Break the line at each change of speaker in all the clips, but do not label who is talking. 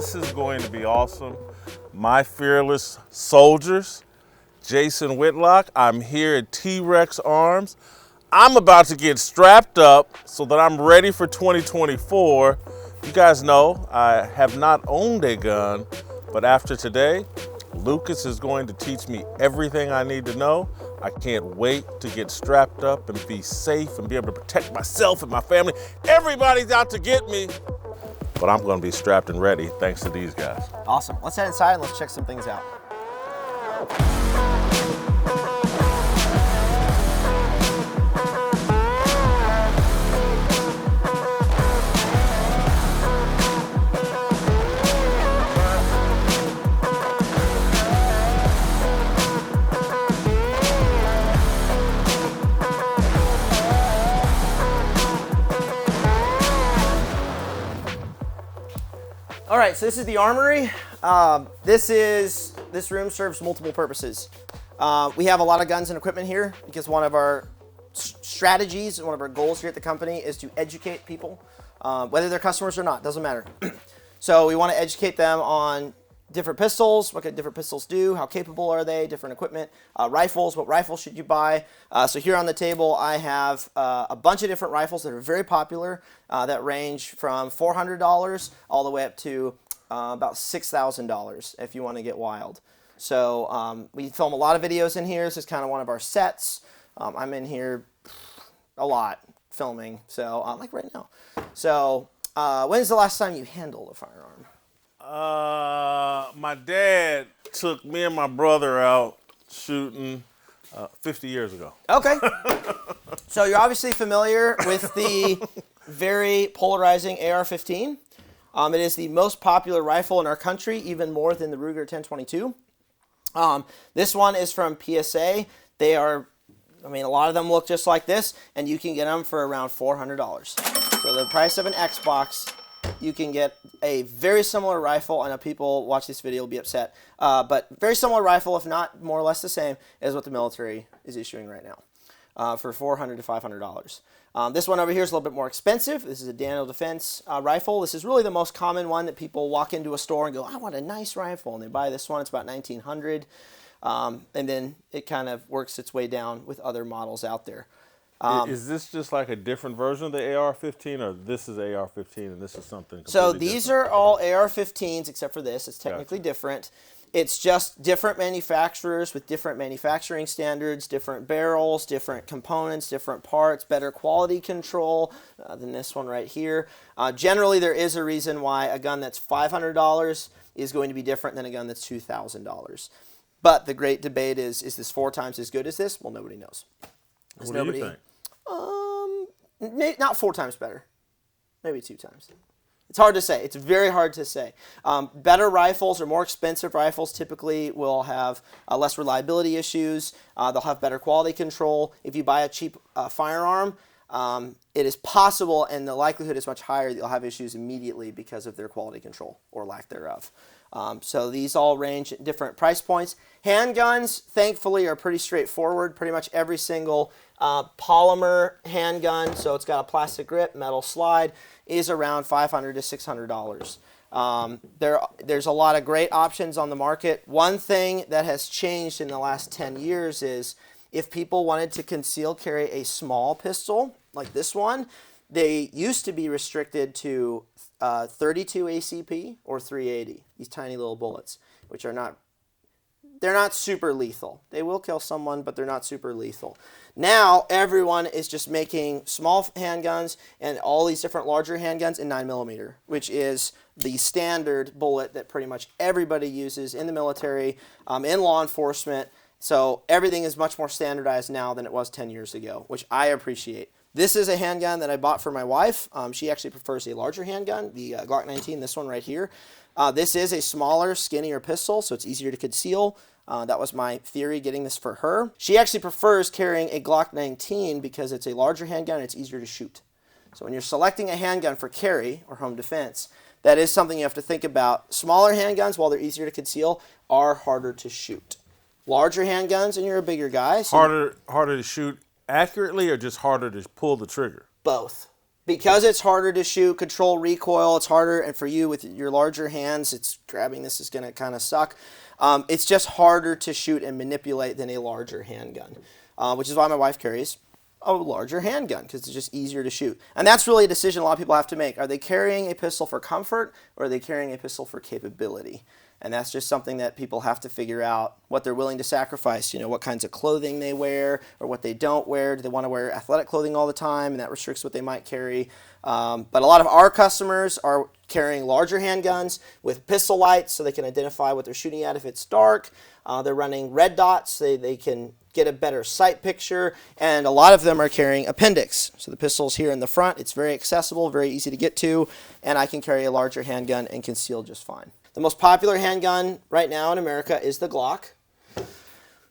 This is going to be awesome. My fearless soldiers, Jason Whitlock. I'm here at T.Rex Arms. I'm about to get strapped up so that I'm ready for 2024. You guys know I have not owned a gun, but after today, Lucas is going to teach me everything I need to know. I can't wait to get strapped up and be safe and be able to protect myself and my family. Everybody's out to get me, but I'm going to be strapped and ready thanks to these guys.
Awesome. Let's head inside and let's check some things out. All right, so this is the armory. This room serves multiple purposes. We have a lot of guns and equipment here because one of our strategies, one of our goals here at the company is to educate people, whether they're customers or not, doesn't matter. So we want to educate them on different pistols, what different pistols do, how capable are they, different equipment, rifles, what rifles should you buy. So here on the table I have a bunch of different rifles that are very popular that range from $400 all the way up to about $6,000 if you want to get wild. So we film a lot of videos in here. This is kind of one of our sets. I'm in here a lot filming, so like right now. So when's the last time you handled a firearm?
My dad took me and my brother out shooting 50 years ago.
Okay. So you're obviously familiar with the very polarizing AR-15. It is the most popular rifle in our country, even more than the Ruger 1022. This one is from PSA. They are, a lot of them look just like this, and you can get them for around $400. For the price of an Xbox, you can get a very similar rifle. I know people watch this video will be upset, but very similar rifle, if not more or less the same, as what the military is issuing right now for $400 to $500. This one over here is a little bit more expensive. This is a Daniel Defense rifle. This is really the most common one that people walk into a store and go, I want a nice rifle, and they buy this one. It's about $1,900, and then it kind of works its way down with other models out there.
Is this just like a different version of the AR-15, or this is AR-15 and this is something completely
So these
different?
are all AR-15s except for this. It's technically different. It's just different manufacturers with different manufacturing standards, different barrels, different components, different parts, better quality control than this one right here. Generally, there is a reason why a gun that's $500 is going to be different than a gun that's $2,000. But the great debate is this 4 times as good as this? Well, nobody knows.
What do you think?
Not 4 times better. Maybe 2 times. It's hard to say. It's very hard to say. Better rifles or more expensive rifles typically will have less reliability issues. They'll have better quality control. If you buy a cheap firearm, it is possible, and the likelihood is much higher that you'll have issues immediately because of their quality control or lack thereof. So these all range at different price points. Handguns, thankfully, are pretty straightforward. Pretty much every single polymer handgun, so it's got a plastic grip, metal slide, is around $500 to $600. There's a lot of great options on the market. One thing that has changed in the last 10 years is if people wanted to conceal carry a small pistol like this one, they used to be restricted to 32 ACP or 380, these tiny little bullets, which are not, they're not super lethal. They will kill someone, but they're not super lethal. Now, everyone is just making small handguns and all these different larger handguns in 9mm, which is the standard bullet that pretty much everybody uses in the military, in law enforcement. So everything is much more standardized now than it was 10 years ago, which I appreciate. This is a handgun that I bought for my wife. She actually prefers a larger handgun, the Glock 19, this one right here. This is a smaller, skinnier pistol, so it's easier to conceal. That was my theory getting this for her. She actually prefers carrying a Glock 19 because it's a larger handgun and it's easier to shoot. So when you're selecting a handgun for carry or home defense, that is something you have to think about. Smaller handguns, while they're easier to conceal, are harder to shoot. Larger handguns, and you're a bigger guy. So
harder to shoot accurately, or just harder to pull the trigger?
both. Because it's harder to shoot, control recoil, it's harder, and for you with your larger hands, it's grabbing this is going to kind of suck. It's just harder to shoot and manipulate than a larger handgun, which is why my wife carries a larger handgun, because it's just easier to shoot. And that's really a decision a lot of people have to make. Are they carrying a pistol for comfort, or are they carrying a pistol for capability? And that's just something that people have to figure out what they're willing to sacrifice, what kinds of clothing they wear or what they don't wear. Do they want to wear athletic clothing all the time, and that restricts what they might carry? But a lot of our customers are carrying larger handguns with pistol lights so they can identify what they're shooting at if it's dark. They're running red dots so they can get a better sight picture, and a lot of them are carrying appendix. So the pistol's here in the front. It's very accessible, very easy to get to, and I can carry a larger handgun and conceal just fine. The most popular handgun right now in America is the Glock,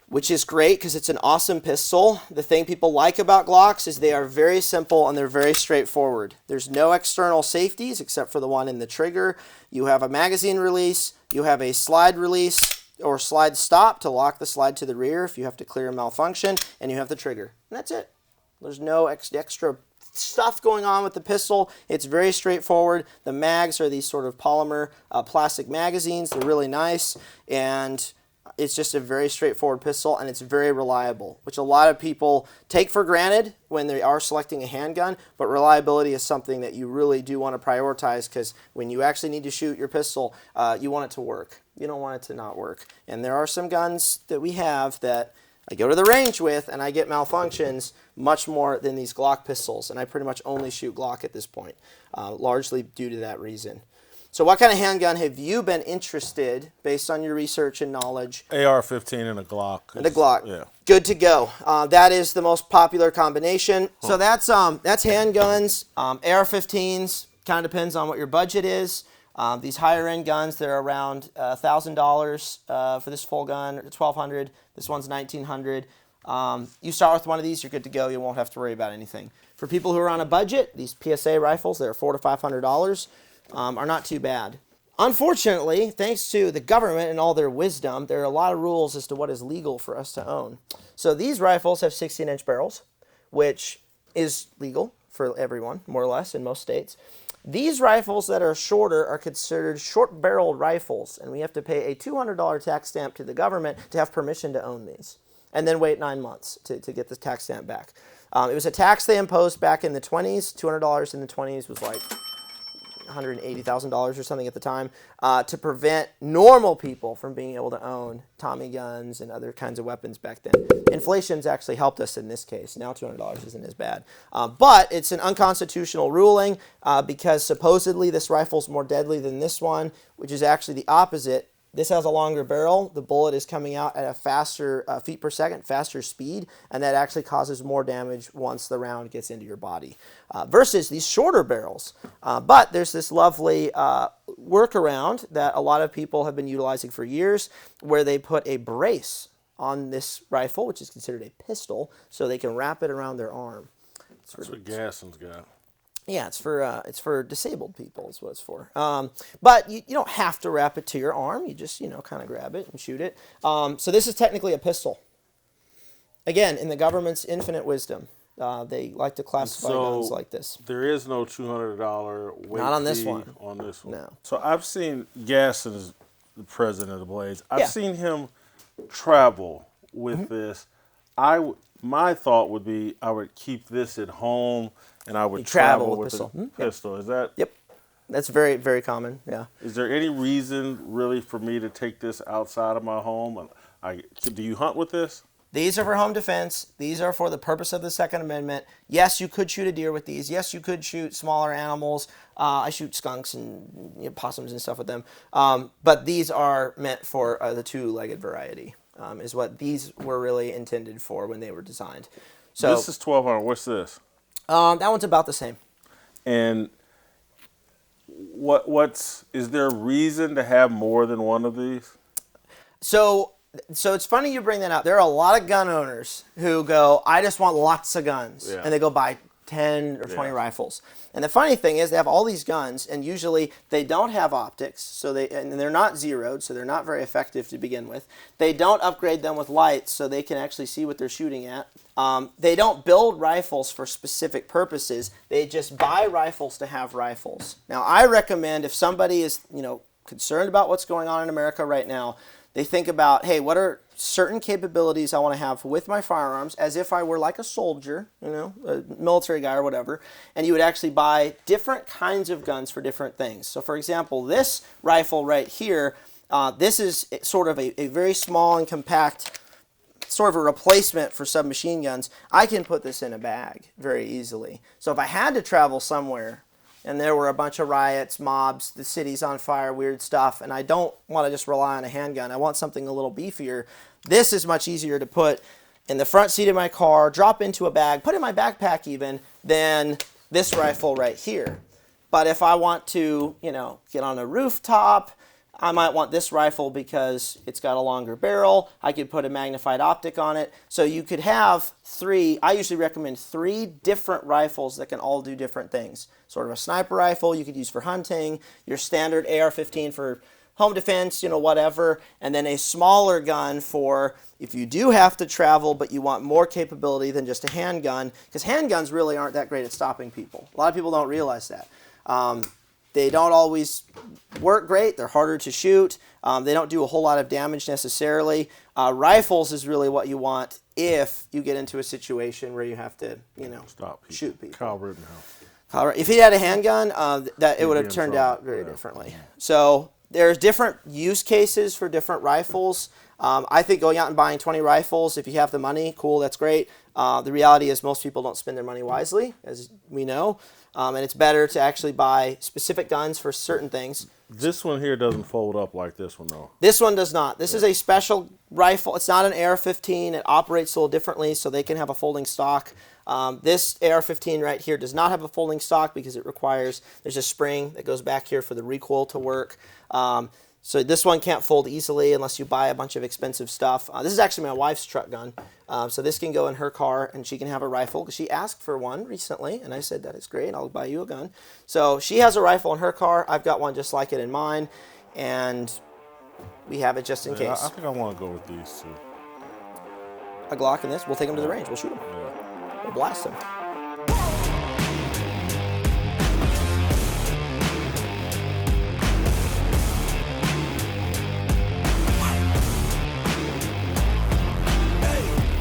which is great because it's an awesome pistol. The thing people like about Glocks is they are very simple and they're very straightforward. There's no external safeties except for the one in the trigger. You have a magazine release, you have a slide release or slide stop to lock the slide to the rear if you have to clear a malfunction, and you have the trigger. And that's it. There's no extra stuff going on with the pistol. It's very straightforward. The mags are these sort of polymer plastic magazines. They're really nice, and it's just a very straightforward pistol, and it's very reliable, which a lot of people take for granted when they are selecting a handgun, but reliability is something that you really do want to prioritize, because when you actually need to shoot your pistol, you want it to work. You don't want it to not work. And there are some guns that we have that I go to the range with, and I get malfunctions much more than these Glock pistols, and I pretty much only shoot Glock at this point, largely due to that reason. So what kind of handgun have you been interested, based on your research and knowledge?
AR-15 and a Glock.
And a Glock.
Yeah.
Good to go. That is the most popular combination. So that's handguns. AR-15s, kind of depends on what your budget is. These higher end guns, they're around $1,000 for this full gun, or $1,200. This one's $1,900. You start with one of these, you're good to go. You won't have to worry about anything. For people who are on a budget, these PSA rifles, they're $400 to $500, are not too bad. Unfortunately, thanks to the government and all their wisdom, there are a lot of rules as to what is legal for us to own. So these rifles have 16-inch barrels, which is legal for everyone, more or less, in most states. These rifles that are shorter are considered short-barreled rifles, and we have to pay a $200 tax stamp to the government to have permission to own these, and then wait 9 months to get the tax stamp back. It was a tax they imposed back in the 20s. $200 in the 20s was like $180,000 or something at the time, to prevent normal people from being able to own Tommy guns and other kinds of weapons back then. Inflation's actually helped us in this case. Now $200 isn't as bad. But it's an unconstitutional ruling because supposedly this rifle's more deadly than this one, which is actually the opposite. This has a longer barrel. The bullet is coming out at a faster feet per second, faster speed, and that actually causes more damage once the round gets into your body versus these shorter barrels. But there's this lovely workaround that a lot of people have been utilizing for years, where they put a brace on this rifle, which is considered a pistol, so they can wrap it around their arm.
That's what Gasson's got.
Yeah, it's for disabled people is what it's for. But you don't have to wrap it to your arm. You just, kind of grab it and shoot it. So this is technically a pistol. Again, in the government's infinite wisdom, they like to classify guns like this.
There is no $200 weight
Not on this
fee
one.
on this one.
No.
So I've seen Gasson is the president of the Blaze. I've
Yeah.
seen him travel with this. My thought would be I would keep this at home and I would travel with
pistol.
a pistol. Is that?
Yep. That's very, very common, yeah.
Is there any reason really for me to take this outside of my home? Do you hunt with this?
These are for home defense. These are for the purpose of the Second Amendment. Yes, you could shoot a deer with these. Yes, you could shoot smaller animals. I shoot skunks and possums and stuff with them. But these are meant for the two-legged variety, is what these were really intended for when they were designed. So
this is $1,200. What's this?
That one's about the same.
And is there a reason to have more than one of these?
So it's funny you bring that up. There are a lot of gun owners who go, I just want lots of guns.
Yeah.
And they go buy 10 or 20 rifles. And the funny thing is they have all these guns, and usually they don't have optics, so they're not zeroed, so they're not very effective to begin with. They don't upgrade them with lights, so they can actually see what they're shooting at. They don't build rifles for specific purposes. They just buy rifles to have rifles. Now, I recommend if somebody is, concerned about what's going on in America right now, they think about, hey, what are certain capabilities I want to have with my firearms as if I were like a soldier, a military guy or whatever, and you would actually buy different kinds of guns for different things. So, for example, this rifle right here, this is sort of a very small and compact, sort of a replacement for submachine guns. I can put this in a bag very easily. So if I had to travel somewhere, and there were a bunch of riots, mobs, the city's on fire, weird stuff, and I don't want to just rely on a handgun. I want something a little beefier. This is much easier to put in the front seat of my car, drop into a bag, put in my backpack even, than this rifle right here. But if I want to, get on a rooftop, I might want this rifle because it's got a longer barrel. I could put a magnified optic on it. So you could have I usually recommend 3 different rifles that can all do different things. Sort of a sniper rifle you could use for hunting, your standard AR-15 for home defense, whatever, and then a smaller gun for if you do have to travel but you want more capability than just a handgun, because handguns really aren't that great at stopping people. A lot of people don't realize that. They don't always work great. They're harder to shoot. They don't do a whole lot of damage necessarily. Rifles is really what you want if you get into a situation where you have to, shoot people.
Kyle Rittenhouse.
If he had a handgun, it would have turned out very differently. So there's different use cases for different rifles. I think going out and buying 20 rifles, if you have the money, cool, that's great. The reality is most people don't spend their money wisely, as we know. And it's better to actually buy specific guns for certain things.
This one here doesn't fold up like this one, though.
This one does not. This is a special rifle. It's not an AR-15. It operates a little differently, so they can have a folding stock. This AR-15 right here does not have a folding stock because there's a spring that goes back here for the recoil to work. So this one can't fold easily unless you buy a bunch of expensive stuff. This is actually my wife's truck gun. So this can go in her car and she can have a rifle because she asked for one recently. And I said, that is great. I'll buy you a gun. So she has a rifle in her car. I've got one just like it in mine. And we have it just in case.
I think I want to go with these two.
A Glock and this. We'll take them to the range. We'll shoot them.
Yeah.
We'll blast them.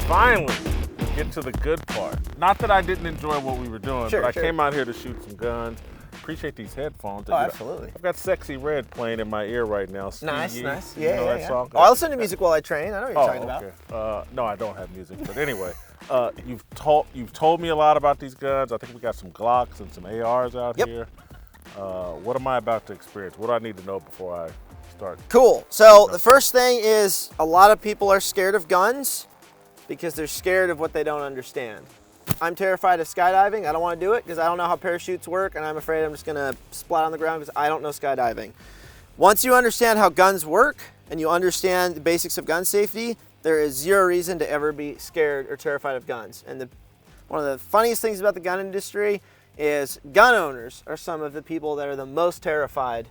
Finally, get to the good part. Not that I didn't enjoy what we were doing, but I came out here to shoot some guns. Appreciate these headphones.
Oh, absolutely.
I've got Sexy Red playing in my ear right now.
Nice.
You know that song?
Oh, I listen to music while I train. I know what you're talking about.
No, I don't have music, but anyway, you've told me a lot about these guns. I think we got some Glocks and some ARs out here. What am I about to experience? What do I need to know before I start?
Cool. So the first thing is a lot of people are scared of guns because they're scared of what they don't understand. I'm terrified of skydiving. I don't want to do it because I don't know how parachutes work, and I'm afraid I'm just going to splat on the ground because I don't know skydiving. Once you understand how guns work and you understand the basics of gun safety, there is zero reason to ever be scared or terrified of guns. And one of the funniest things about the gun industry is gun owners are some of the people that are the most terrified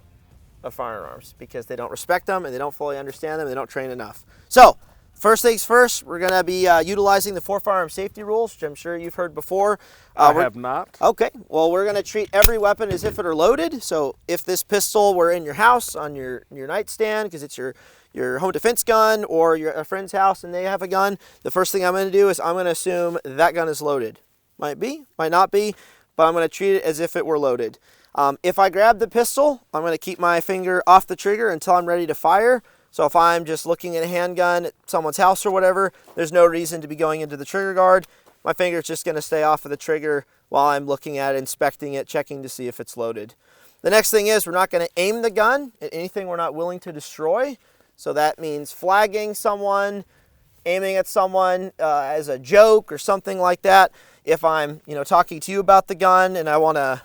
of firearms because they don't respect them and they don't fully understand them and they don't train enough. So, first things first, we're going to be utilizing the 4 firearm safety rules, which I'm sure you've heard before.
I have not.
Okay. Well, we're going to treat every weapon as if it are loaded. So if this pistol were in your house on your nightstand because it's your home defense gun, or you're at a friend's house and they have a gun, the first thing I'm going to do is I'm going to assume that gun is loaded. Might be, might not be, but I'm going to treat it as if it were loaded. If I grab the pistol, I'm going to keep my finger off the trigger until I'm ready to fire. So if I'm just looking at a handgun at someone's house or whatever, there's no reason to be going into the trigger guard. My finger's just going to stay off of the trigger while I'm looking at it, inspecting it, checking to see if it's loaded. The next thing is we're not going to aim the gun at anything we're not willing to destroy. So that means flagging someone, aiming at someone as a joke or something like that. If I'm talking to you about the gun and I want to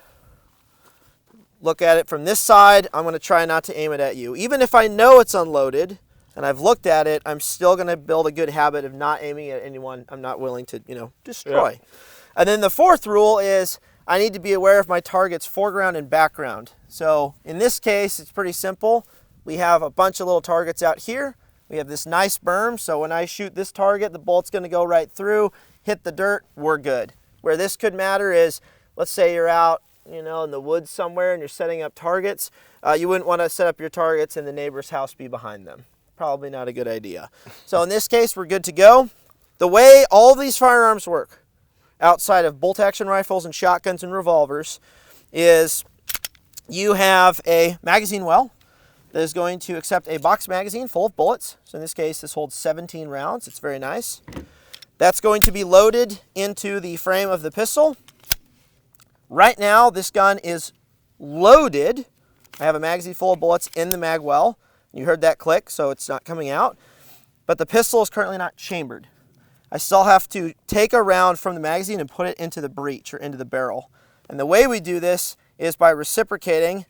look at it from this side, I'm going to try not to aim it at you. Even if I know it's unloaded and I've looked at it, I'm still going to build a good habit of not aiming at anyone I'm not willing to, destroy. And then the fourth rule is I need to be aware of my target's foreground and background. So in this case, it's pretty simple. We have a bunch of little targets out here. We have this nice berm, so when I shoot this target, the bullet's gonna go right through, hit the dirt, we're good. Where this could matter is, let's say you're out, in the woods somewhere and you're setting up targets. You wouldn't want to set up your targets and the neighbor's house be behind them. Probably not a good idea. So in this case, we're good to go. The way all these firearms work, outside of bolt action rifles and shotguns and revolvers, is you have a magazine well that is going to accept a box magazine full of bullets. So in this case, this holds 17 rounds. It's very nice. That's going to be loaded into the frame of the pistol. Right now, this gun is loaded. I have a magazine full of bullets in the mag well. You heard that click, so it's not coming out. But the pistol is currently not chambered. I still have to take a round from the magazine and put it into the breech or into the barrel. And the way we do this is by reciprocating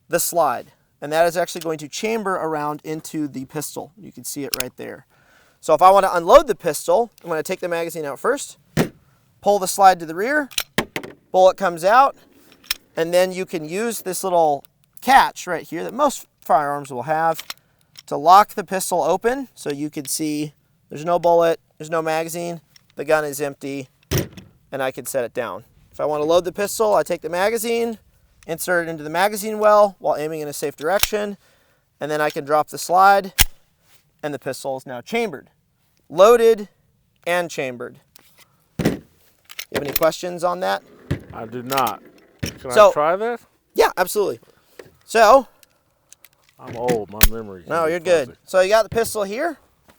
the slide. And that is actually going to chamber a round into the pistol. You can see it right there. So if I want to unload the pistol, I'm going to take the magazine out first, pull the slide to the rear, bullet comes out, and then you can use this little catch right here that most firearms will have to lock the pistol open so you can see there's no bullet, there's no magazine, the gun is empty, and I can set it down. If I want to load the pistol, I take the magazine, insert it into the magazine well while aiming in a safe direction, and then I can drop the slide, and the pistol is now chambered. Loaded and chambered. You have any questions on that?
I do not. Can I try that?
Yeah, absolutely. So,
I'm old, my memory.
No, you're good. So you got the pistol here.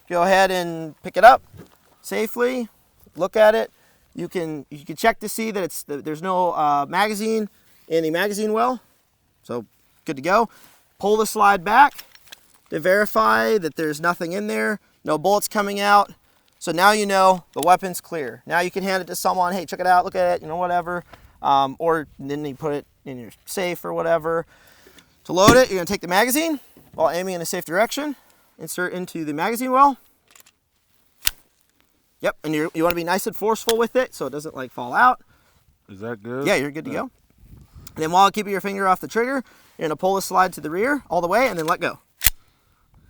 Go ahead and pick it up safely. Look at it. You can check to see that there's no magazine in the magazine well. So good to go. Pull the slide back to verify that there's nothing in there. No bullets coming out. So now you know the weapon's clear. Now you can hand it to someone. Hey, check it out. Look at it. Whatever. Or then you put it in your safe or whatever. To load it, you're going to take the magazine while aiming in a safe direction. Insert into the magazine well. Yep, and you want to be nice and forceful with it so it doesn't fall out.
Is that good?
Yeah, you're good to go. And then while keeping your finger off the trigger, you're going to pull the slide to the rear all the way and then let go.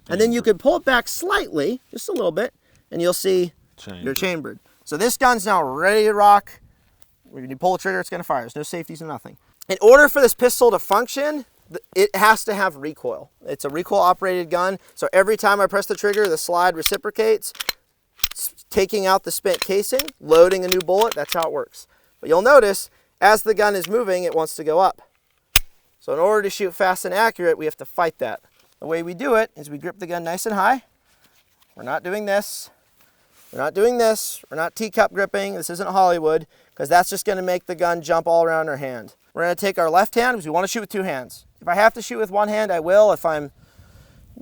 And then you can pull it back slightly, just a little bit, and you'll see you're chambered. So this gun's now ready to rock. When you pull the trigger, it's going to fire. There's no safeties or nothing. In order for this pistol to function, it has to have recoil. It's a recoil-operated gun, so every time I press the trigger, the slide reciprocates, taking out the spent casing, loading a new bullet. That's how it works. But you'll notice, as the gun is moving, it wants to go up. So in order to shoot fast and accurate, we have to fight that. The way we do it is we grip the gun nice and high. We're not doing this. We're not doing this. We're not teacup gripping. This isn't Hollywood, because that's just going to make the gun jump all around our hand. We're going to take our left hand, because we want to shoot with two hands. If I have to shoot with one hand, I will if I'm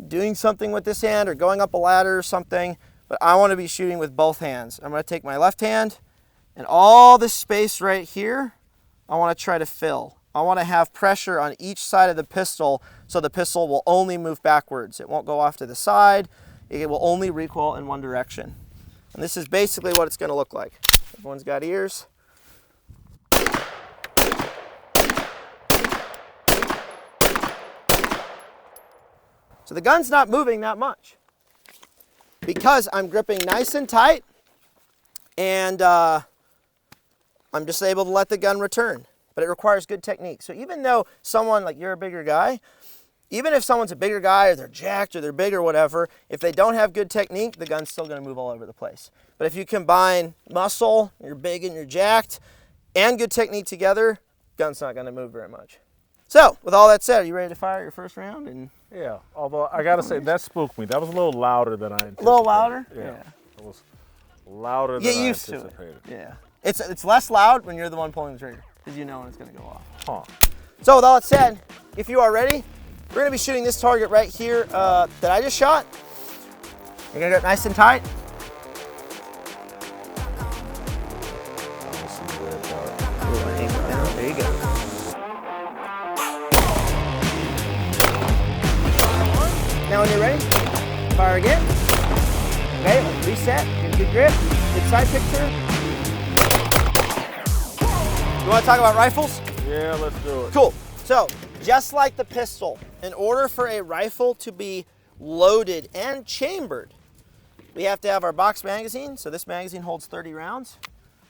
doing something with this hand or going up a ladder or something, but I want to be shooting with both hands. I'm going to take my left hand, and all this space right here, I want to try to fill. I want to have pressure on each side of the pistol so the pistol will only move backwards. It won't go off to the side. It will only recoil in one direction. And this is basically what it's going to look like. Everyone's got ears. So the gun's not moving that much because I'm gripping nice and tight, and I'm just able to let the gun return. But it requires good technique. So even though someone, like you're a bigger guy, even if someone's a bigger guy or they're jacked or they're big or whatever, if they don't have good technique, the gun's still going to move all over the place. But if you combine muscle, you're big and you're jacked, and good technique together, gun's not going to move very much. So, with all that said, are you ready to fire your first round? And
yeah, although I gotta say, that spooked me. That was a little louder than I anticipated.
A little louder?
Yeah. It was louder than I anticipated.
Yeah. It's less loud when you're the one pulling the trigger, because you know when it's going to go off.
Huh.
So, with all that said, if you are ready, we're going to be shooting this target right here that I just shot. You're going to get nice and tight. There you go. Now when you're ready, fire again. Okay, let's reset. Get a good grip. Good side picture. You want to talk about rifles?
Yeah, let's do it.
Cool. So, just like the pistol, in order for a rifle to be loaded and chambered, we have to have our box magazine. So this magazine holds 30 rounds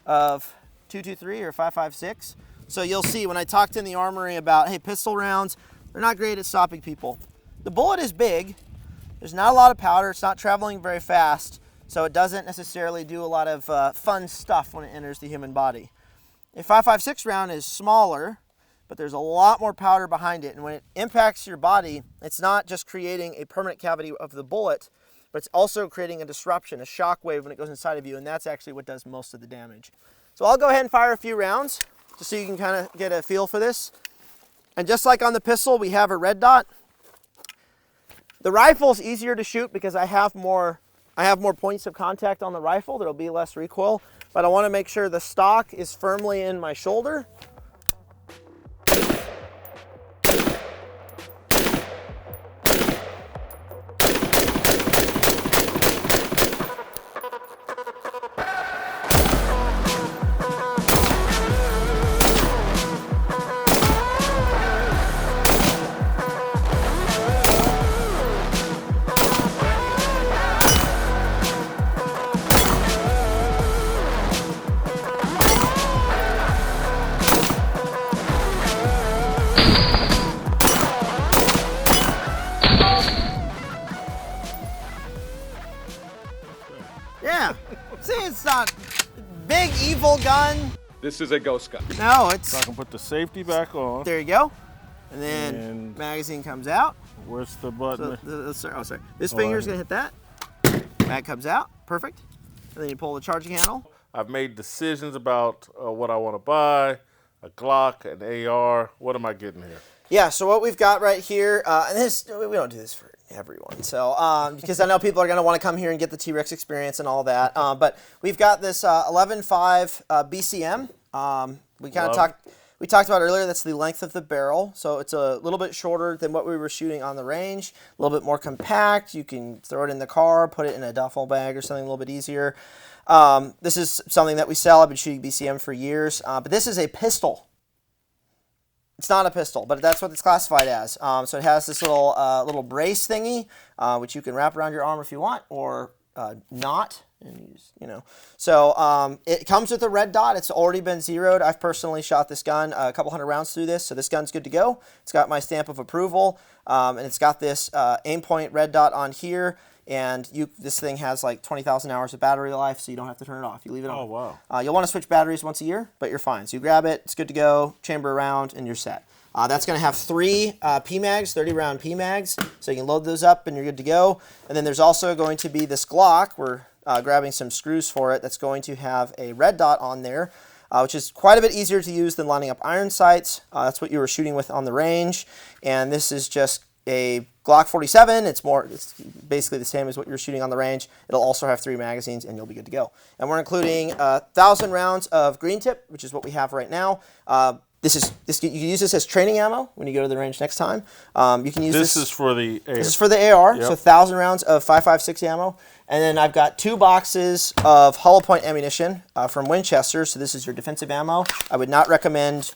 of 223 or 5.56. So you'll see when I talked in the armory about, hey, pistol rounds, they're not great at stopping people. The bullet is big. There's not a lot of powder. It's not traveling very fast. So it doesn't necessarily do a lot of fun stuff when it enters the human body. A 5.56 round is smaller, but there's a lot more powder behind it. And when it impacts your body, it's not just creating a permanent cavity of the bullet, but it's also creating a disruption, a shock wave when it goes inside of you, and that's actually what does most of the damage. So I'll go ahead and fire a few rounds, just so you can kind of get a feel for this. And just like on the pistol, we have a red dot. The rifle's easier to shoot because I have more points of contact on the rifle. There'll be less recoil, but I want to make sure the stock is firmly in my shoulder. Yeah. See, it's not big evil gun.
This is a ghost gun.
No, it's.
So I can put the safety back on.
There you go. And then magazine comes out.
Where's the button?
Sorry. This finger's gonna hit that. Mag comes out. Perfect. And then you pull the charging handle.
I've made decisions about what I want to buy, a Glock, an AR. What am I getting here?
Yeah, so what we've got right here, and this, we don't do this for everyone, so because I know people are going to want to come here and get the T.Rex experience and all that, but we've got this 11.5 BCM. We talked about earlier, that's the length of the barrel, so it's a little bit shorter than what we were shooting on the range, a little bit more compact. You can throw it in the car, put it in a duffel bag or something a little bit easier. This is something that we sell. I've been shooting BCM for years, but this is a pistol. It's not a pistol, but that's what it's classified as. So it has this little brace thingy, which you can wrap around your arm if you want, or not. And use, So it comes with a red dot. It's already been zeroed. I've personally shot this gun a couple hundred rounds through this, so this gun's good to go. It's got my stamp of approval, and it's got this aim point red dot on here. And this thing has like 20,000 hours of battery life, so you don't have to turn it off. You leave it on.
Oh, wow.
You'll want to switch batteries once a year, but you're fine. So you grab it, it's good to go, chamber around, and you're set. That's going to have 3 PMags, 30-round PMags, so you can load those up and you're good to go. And then there's also going to be this Glock. We're grabbing some screws for it that's going to have a red dot on there, which is quite a bit easier to use than lining up iron sights. That's what you were shooting with on the range. And this is just a Glock 47. It's basically the same as what you're shooting on the range. It'll also have 3 magazines and you'll be good to go. And we're including 1,000 rounds of green tip, which is what we have right now. You can use this as training ammo when you go to the range next time. You can use this.
This is for the AR.
This is for the AR.
Yep.
So 1,000 rounds of 5.56 ammo. And then I've got 2 boxes of hollow point ammunition from Winchester. So this is your defensive ammo. I would not recommend.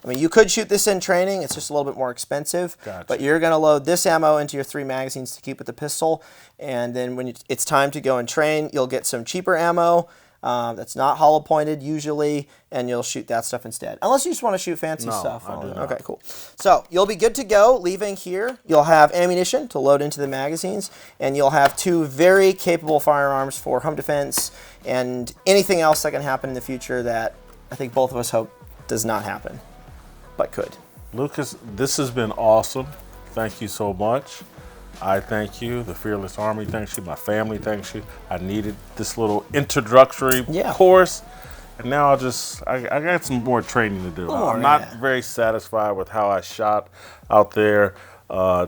I mean, you could shoot this in training. It's just a little bit more expensive.
Gotcha.
But you're going to load this ammo into your 3 magazines to keep with the pistol. And then when it's time to go and train, you'll get some cheaper ammo that's not hollow pointed usually, and you'll shoot that stuff instead. Unless you just want to shoot fancy stuff.
I do not.
Okay, cool. So you'll be good to go. Leaving here, you'll have ammunition to load into the magazines, and you'll have 2 very capable firearms for home defense and anything else that can happen in the future that I think both of us hope does not happen, but could.
Lucas, this has been awesome. Thank you so much. I thank you. The Fearless Army thanks you. My family thanks you. I needed this little introductory course. And now I got some more training to do. I'm not very satisfied with how I shot out there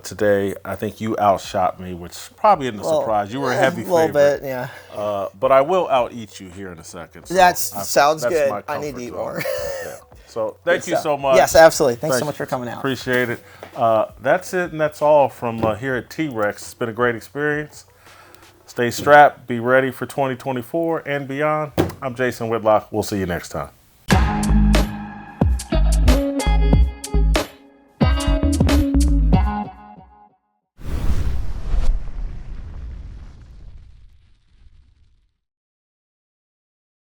today. I think you outshot me, which probably isn't a surprise. You were a heavy favorite.
A little bit, yeah.
But I will out-eat you here in a second. So
sounds good. I need to eat
zone.
more.
Yeah. So thank you so much.
Yes, absolutely. Thanks so much for coming out.
Appreciate it. That's it, and that's all from here at T.Rex. It's been a great experience. Stay strapped. Be ready for 2024 and beyond. I'm Jason Whitlock. We'll see you next time.